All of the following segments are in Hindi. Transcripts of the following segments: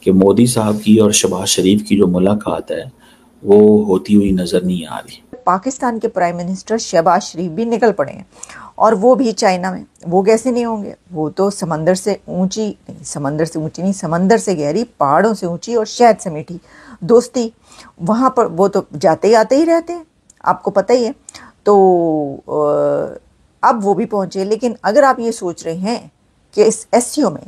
कि मोदी साहब की और शहबाज शरीफ की जो मुलाकात है वो होती हुई नज़र नहीं आ रही। पाकिस्तान के प्राइम मिनिस्टर शहबाज शरीफ भी निकल पड़े हैं, और वो भी चाइना में। वो कैसे नहीं होंगे? वो तो समंदर से ऊंची नहीं, समंदर से ऊंची नहीं, समंदर से गहरी, पहाड़ों से ऊंची और शहद से मीठी दोस्ती, वहाँ पर वो तो जाते ही आते ही रहते हैं, आपको पता ही है। तो अब वो भी पहुँचे। लेकिन अगर आप ये सोच रहे हैं कि इस एससीओ में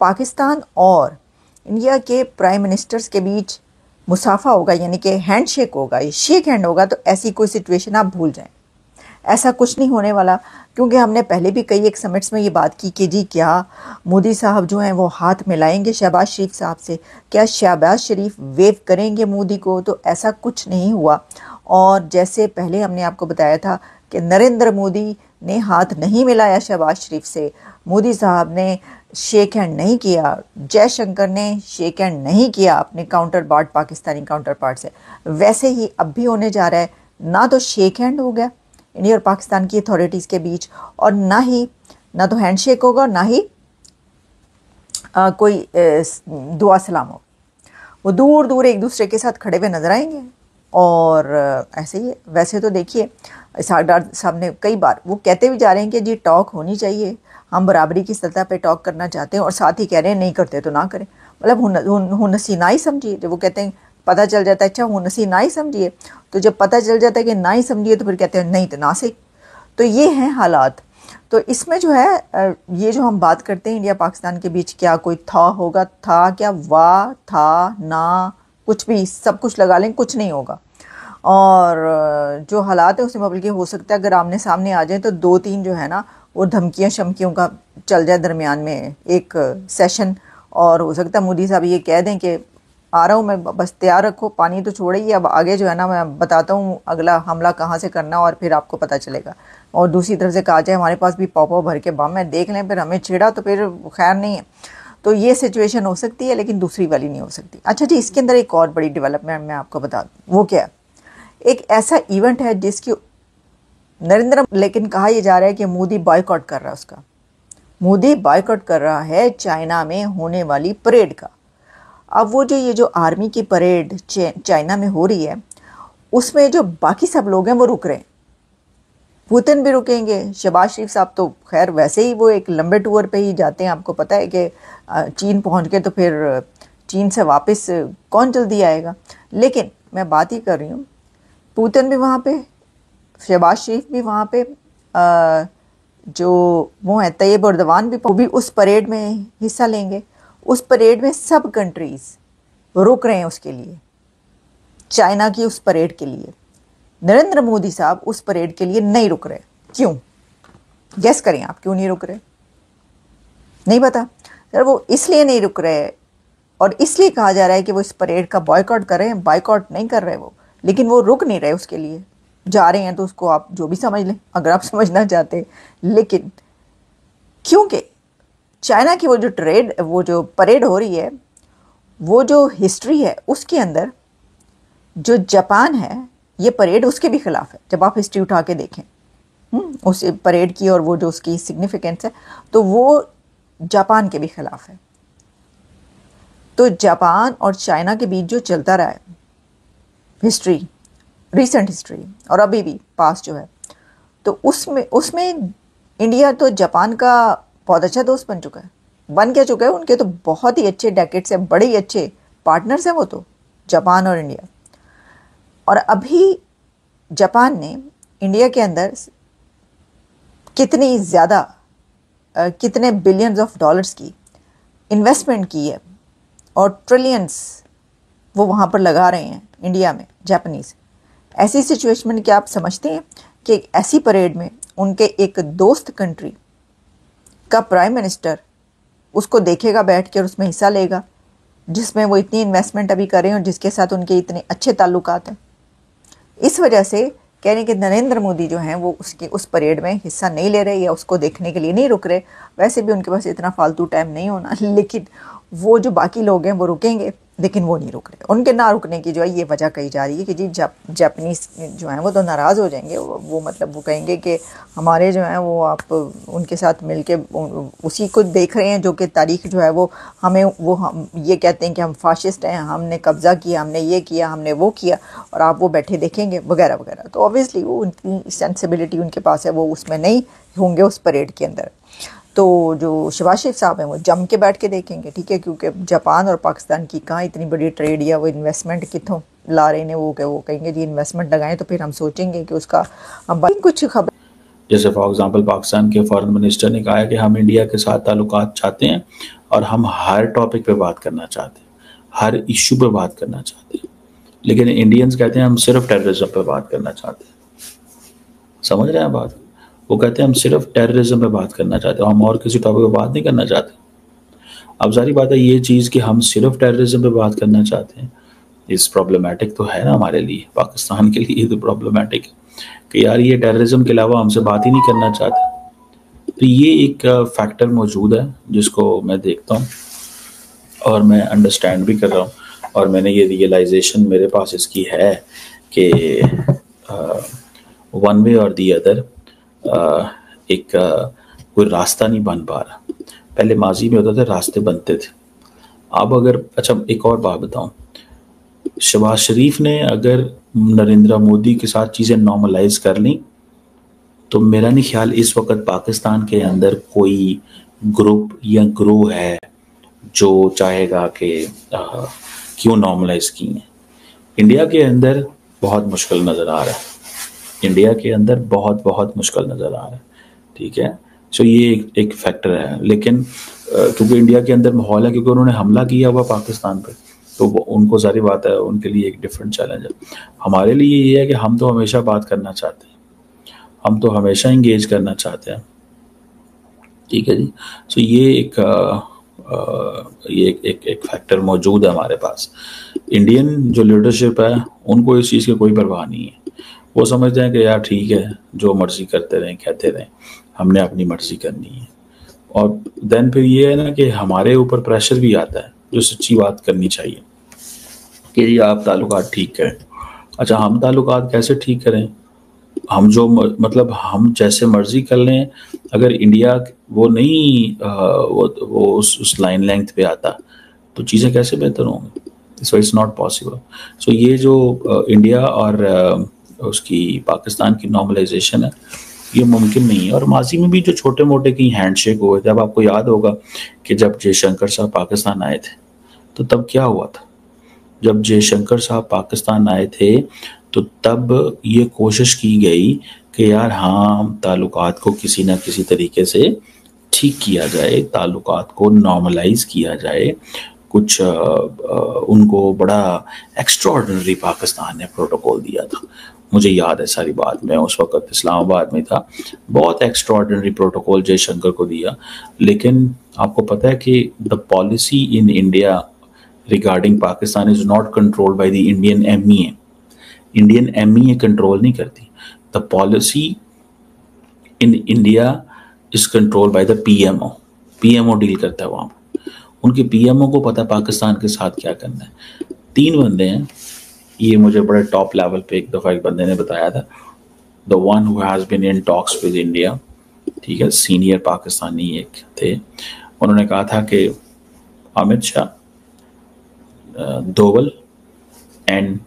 पाकिस्तान और इंडिया के प्राइम मिनिस्टर्स के बीच मुसाफा होगा, यानी कि हैंडशेक होगा, ये शेक हैंड होगा, तो ऐसी कोई सिचुएशन आप भूल जाएं। ऐसा कुछ नहीं होने वाला, क्योंकि हमने पहले भी कई एक समिट्स में ये बात की कि जी क्या मोदी साहब जो हैं वो हाथ मिलाएंगे शहबाज शरीफ साहब से, क्या शहबाज शरीफ वेव करेंगे मोदी को? तो ऐसा कुछ नहीं हुआ। और जैसे पहले हमने आपको बताया था कि नरेंद्र मोदी ने हाथ नहीं मिलाया शहबाज शरीफ से, मोदी साहब ने शेक हैंड नहीं किया, जयशंकर ने शेक हैंड नहीं किया अपने counter part, Pakistani counter part से, वैसे ही अब भी होने जा रहा है। ना तो शेक हैंड हो गया इंडिया और पाकिस्तान की अथॉरिटीज़ के बीच, और ना तो हैंडशेक होगा, ना ही कोई दुआ सलाम हो। वो दूर दूर एक दूसरे के साथ खड़े हुए नजर आएंगे। और ऐसे ही है। वैसे तो देखिए सारदार साहब ने कई बार वो कहते भी जा रहे हैं कि जी टॉक होनी चाहिए, हम बराबरी की सतह पे टॉक करना चाहते हैं, और साथ ही कह रहे हैं नहीं करते तो ना करें। मतलब हुनसी ना ही समझिए। जब वो कहते हैं पता चल जाता है, अच्छा हुनसी ना ही समझिए, तो जब पता चल जाता है कि ना ही समझिए तो फिर कहते हैं नहीं तो ना सही। तो ये हैं हालात। तो इसमें जो है ये जो हम बात करते हैं इंडिया पाकिस्तान के बीच, क्या कोई था होगा, था क्या, वाह था ना, कुछ भी, सब कुछ लगा लें, कुछ नहीं होगा। और जो हालात है उसमें बल्कि हो सकता है अगर आमने सामने आ जाए तो दो तीन जो है ना वो धमकियाँ शमकियों का चल जाए दरमियान में एक सेशन, और हो सकता है मोदी साहब ये कह दें कि आ रहा हूँ मैं, बस तैयार रखो, पानी तो छोड़े ही, अब आगे जो है ना मैं बताता हूँ अगला हमला कहाँ से करना और फिर आपको पता चलेगा। और दूसरी तरफ से कहा जाए हमारे पास भी पाव भर के बम है, देख लें, फिर हमें छेड़ा तो फिर खैर नहीं है। तो ये सिचुएशन हो सकती है, लेकिन दूसरी वाली नहीं हो सकती। अच्छा जी, इसके अंदर एक और बड़ी डेवलपमेंट मैं आपको बता दूँ, वो क्या? एक ऐसा इवेंट है जिसकी नरेंद्र, लेकिन कहा यह जा रहा है कि मोदी बॉयकॉट कर रहा है उसका। मोदी बॉयकॉट कर रहा है चाइना में होने वाली परेड का। अब वो जो ये जो आर्मी की परेड चाइना में हो रही है, उसमें जो बाकी सब लोग हैं वो रुक रहे हैं। पुतिन भी रुकेंगे, शहबाज शरीफ साहब तो खैर वैसे ही वो एक लंबे टूर पे ही जाते हैं। आपको पता है कि चीन पहुंच गए तो फिर चीन से वापस कौन जल्दी आएगा। लेकिन मैं बात ही कर रही हूँ, पुतिन भी वहाँ पे, शहबाज शरीफ भी वहाँ पे, जो वो है तैयब एर्दोगान भी, वो भी उस परेड में हिस्सा लेंगे। उस परेड में सब कंट्रीज रुक रहे हैं उसके लिए, चाइना की उस परेड के लिए। नरेंद्र मोदी साहब उस परेड के लिए नहीं रुक रहे। क्यों? गेस करें आप, क्यों नहीं रुक रहे? नहीं पता? सर वो इसलिए नहीं रुक रहे, और इसलिए कहा जा रहा है कि वो इस परेड का बॉयकॉट कर रहे हैं। बॉयकॉट नहीं कर रहे वो, लेकिन वो रुक नहीं रहे उसके लिए, जा रहे हैं। तो उसको आप जो भी समझ लें अगर आप समझना चाहते हैं। लेकिन क्योंकि चाइना की वो जो परेड हो रही है, वो जो हिस्ट्री है उसके अंदर जो जापान है, ये परेड उसके भी खिलाफ है। जब आप हिस्ट्री उठा के देखें उस परेड की और वो जो उसकी सिग्निफिकेंस है, तो वो जापान के भी खिलाफ है। तो जापान और चाइना के बीच जो चलता रहा है हिस्ट्री, रिसेंट हिस्ट्री और अभी भी पास्ट जो है, तो उसमें इंडिया तो जापान का बहुत अच्छा दोस्त बन चुका है, बन क्या चुका है। उनके तो बहुत ही अच्छे डेकेड से बड़े ही अच्छे पार्टनर्स हैं वो तो, जापान और इंडिया। और अभी जापान ने इंडिया के अंदर कितनी ज़्यादा कितने बिलियंस ऑफ डॉलर्स की इन्वेस्टमेंट की है, और ट्रिलियंस वो वहाँ पर लगा रहे हैं इंडिया में जापानीज़। ऐसी सिचुएशन में क्या आप समझते हैं कि ऐसी परेड में उनके एक दोस्त कंट्री का प्राइम मिनिस्टर उसको देखेगा बैठ के और उसमें हिस्सा लेगा, जिसमें वो इतनी इन्वेस्टमेंट अभी कर रहे हैं और जिसके साथ उनके इतने अच्छे ताल्लुकात हैं? इस वजह से कह रहे हैं कि नरेंद्र मोदी जो हैं वो उसकी उस परेड में हिस्सा नहीं ले रहे या उसको देखने के लिए नहीं रुक रहे। वैसे भी उनके पास इतना फालतू टाइम नहीं होना, लेकिन वो जो बाकी लोग हैं वो रुकेंगे लेकिन वो नहीं रुक रहे। उनके ना रुकने की जो है ये वजह कही जा रही है कि जी जापानीज़ जो हैं वो तो नाराज़ हो जाएंगे, वो मतलब वो कहेंगे कि हमारे जो हैं वो आप उनके साथ मिलके उसी को देख रहे हैं जो कि तारीख जो है वो हमें वो हम ये कहते हैं कि हम फाशिस्ट हैं, हमने कब्ज़ा किया, हमने ये किया, हमने वो किया, और आप वो बैठे देखेंगे वगैरह वगैरह। तो ऑब्वियसली वो उनकी सेंसिबिलिटी उनके पास है, वो उसमें नहीं होंगे उस परेड के अंदर। तो जो शहबाज शरीफ साहब हैं वो जम के बैठ के देखेंगे, ठीक है, क्योंकि जापान और पाकिस्तान की कहाँ इतनी बड़ी ट्रेड या वो इन्वेस्टमेंट कितों ला रहे हैं, वो कहेंगे जी इन्वेस्टमेंट लगाएं तो फिर हम सोचेंगे कि उसका हम कुछ खबर। जैसे फॉर एग्जांपल पाकिस्तान के फॉरेन मिनिस्टर ने कहा है कि हम इंडिया के साथ ताल्लुकात चाहते हैं और हम हर टॉपिक पे बात करना चाहते हैं, हर इशू पे बात करना चाहते हैं, लेकिन इंडियंस कहते हैं हम सिर्फ टेररिज्म पे बात करना चाहते हैं। समझ रहे हैं बात? वो कहते हैं हम सिर्फ टेररिज्म पे बात करना चाहते हैं, हम और किसी टॉपिक पे बात नहीं करना चाहते। अब सारी बात है ये चीज़ कि हम सिर्फ टेररिज्म पे बात करना चाहते हैं, इस प्रॉब्लमेटिक तो है ना हमारे लिए, पाकिस्तान के लिए तो प्रॉब्लमेटिक है कि यार ये टेररिज्म के अलावा हमसे बात ही नहीं करना चाहते। तो ये एक फैक्टर मौजूद है जिसको मैं देखता हूँ और मैं अंडरस्टैंड भी कर रहा हूँ, और मैंने ये रियलाइजेशन मेरे पास इसकी है कि वन वे और दी अदर एक कोई रास्ता नहीं बन पा रहा। पहले माजी में होता था रास्ते बनते थे, अब अगर अच्छा एक और बात बताऊं, शहबाज शरीफ ने अगर नरेंद्र मोदी के साथ चीज़ें नॉर्मलाइज कर ली तो मेरा नहीं ख्याल इस वक्त पाकिस्तान के अंदर कोई ग्रुप या ग्रोह है जो चाहेगा कि क्यों नॉर्मलाइज की है। इंडिया के अंदर बहुत मुश्किल नज़र आ रहा है, इंडिया के अंदर बहुत मुश्किल नज़र आ रहा है, ठीक है। सो ये एक फैक्टर है, लेकिन क्योंकि इंडिया के अंदर माहौल है, क्योंकि उन्होंने हमला किया हुआ पाकिस्तान पे, तो उनको सारी बात है, उनके लिए एक डिफरेंट चैलेंज है। हमारे लिए ये है कि हम तो हमेशा बात करना चाहते हैं, हम तो हमेशा इंगेज करना चाहते हैं, ठीक है जी। सो ये एक फैक्टर मौजूद है हमारे पास। इंडियन जो लीडरशिप है उनको इस चीज़ की कोई परवाह नहीं है, वो समझते हैं कि यार ठीक है जो मर्जी करते रहें, कहते रहें, हमने अपनी मर्जी करनी है। और देन फिर ये है ना कि हमारे ऊपर प्रेशर भी आता है जो सच्ची बात करनी चाहिए कि जी आप ताल्लुकात ठीक करें। अच्छा हम ताल्लुकात कैसे ठीक करें? हम जो मतलब हम जैसे मर्जी कर लें, अगर इंडिया वो नहीं वो उस लाइन लेंथ पे आता तो चीज़ें कैसे बेहतर होंगी? So it's not possible. So ये जो इंडिया और उसकी पाकिस्तान की नॉर्मलाइजेशन है ये मुमकिन नहीं है। और माजी में भी जो छोटे मोटे की हैंडशेक हुए थे, अब आपको याद होगा कि जब जयशंकर साहब पाकिस्तान आए थे तो तब क्या हुआ था। जब जयशंकर साहब पाकिस्तान आए थे तो तब ये कोशिश की गई कि यार हाँ ताल्लुकात को किसी ना किसी तरीके से ठीक किया जाए, ताल्लुकात को नॉर्मलाइज किया जाए। कुछ उनको बड़ा एक्स्ट्राऑर्डिनरी पाकिस्तान ने प्रोटोकॉल दिया था, मुझे याद है सारी बात, मैं उस वक्त इस्लामाबाद में था। बहुत एक्स्ट्राऑर्डिनरी प्रोटोकॉल जयशंकर को दिया, लेकिन आपको पता है कि the policy in India regarding Pakistan is not controlled by the Indian MEA. Indian MEA control नहीं करती, the policy in India is control by the PMO. PMO deal करता है वहाँ, उनके पीएमओ को पता है पाकिस्तान के साथ क्या करना है। 3 बंदे हैं, ये मुझे बड़े टॉप लेवल पे एक दफ़ा एक बंदे ने बताया था, the one who has been in talks with India, ठीक है, सीनियर पाकिस्तानी एक थे। उन्होंने कहा था कि अमित शाह, दोवल एंड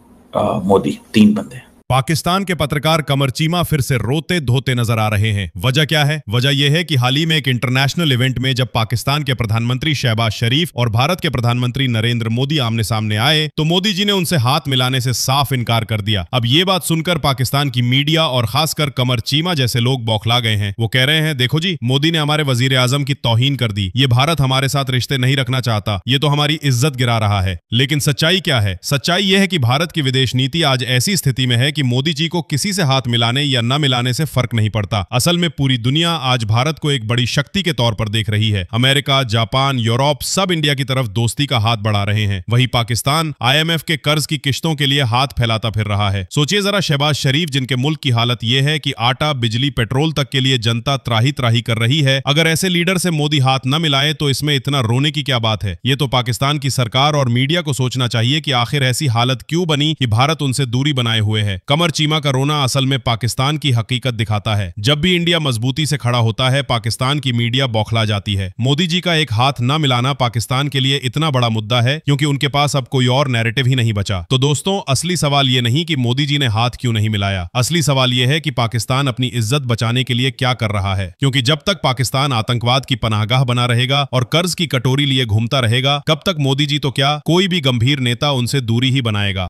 मोदी, 3 बंदे। पाकिस्तान के पत्रकार कमर चीमा फिर से रोते धोते नजर आ रहे हैं। वजह क्या है? वजह यह है कि हाल ही में एक इंटरनेशनल इवेंट में जब पाकिस्तान के प्रधानमंत्री शहबाज शरीफ और भारत के प्रधानमंत्री नरेंद्र मोदी आमने सामने आए तो मोदी जी ने उनसे हाथ मिलाने से साफ इनकार कर दिया। अब ये बात सुनकर पाकिस्तान की मीडिया और खासकर कमर चीमा जैसे लोग बौखला गए हैं। वो कह रहे हैं देखो जी, मोदी ने हमारे वजीर आजम की तौहीन कर दी, ये भारत हमारे साथ रिश्ते नहीं रखना चाहता, ये तो हमारी इज्जत गिरा रहा है। लेकिन सच्चाई क्या है? सच्चाई यह है कि भारत की विदेश नीति आज ऐसी स्थिति में है कि मोदी जी को किसी से हाथ मिलाने या न मिलाने से फर्क नहीं पड़ता। असल में पूरी दुनिया आज भारत को एक बड़ी शक्ति के तौर पर देख रही है। अमेरिका, जापान, यूरोप सब इंडिया की तरफ दोस्ती का हाथ बढ़ा रहे हैं। वही पाकिस्तान IMF के कर्ज की किश्तों के लिए हाथ फैलाता फिर रहा है। सोचिए जरा, शहबाज शरीफ जिनके मुल्क की हालत यह है कि आटा, बिजली, पेट्रोल तक के लिए जनता त्राही त्राही कर रही है, अगर ऐसे लीडर से मोदी हाथ न मिलाए तो इसमें इतना रोने की क्या बात है। ये तो पाकिस्तान की सरकार और मीडिया को सोचना चाहिए कि आखिर ऐसी हालत क्यों बनी कि भारत उनसे दूरी बनाए हुए है। कमर चीमा का रोना असल में पाकिस्तान की हकीकत दिखाता है। जब भी इंडिया मजबूती से खड़ा होता है, पाकिस्तान की मीडिया बौखला जाती है। मोदी जी का एक हाथ न मिलाना पाकिस्तान के लिए इतना बड़ा मुद्दा है क्योंकि उनके पास अब कोई और नैरेटिव ही नहीं बचा। तो दोस्तों, असली सवाल ये नहीं कि मोदी जी ने हाथ क्यों नहीं मिलाया, असली सवाल यह है कि पाकिस्तान अपनी इज्जत बचाने के लिए क्या कर रहा है। क्योंकि जब तक पाकिस्तान आतंकवाद की पनाहगाह बना रहेगा और कर्ज की कटोरी लिए घूमता रहेगा, कब तक मोदी जी तो क्या, कोई भी गंभीर नेता उनसे दूरी ही बनाएगा।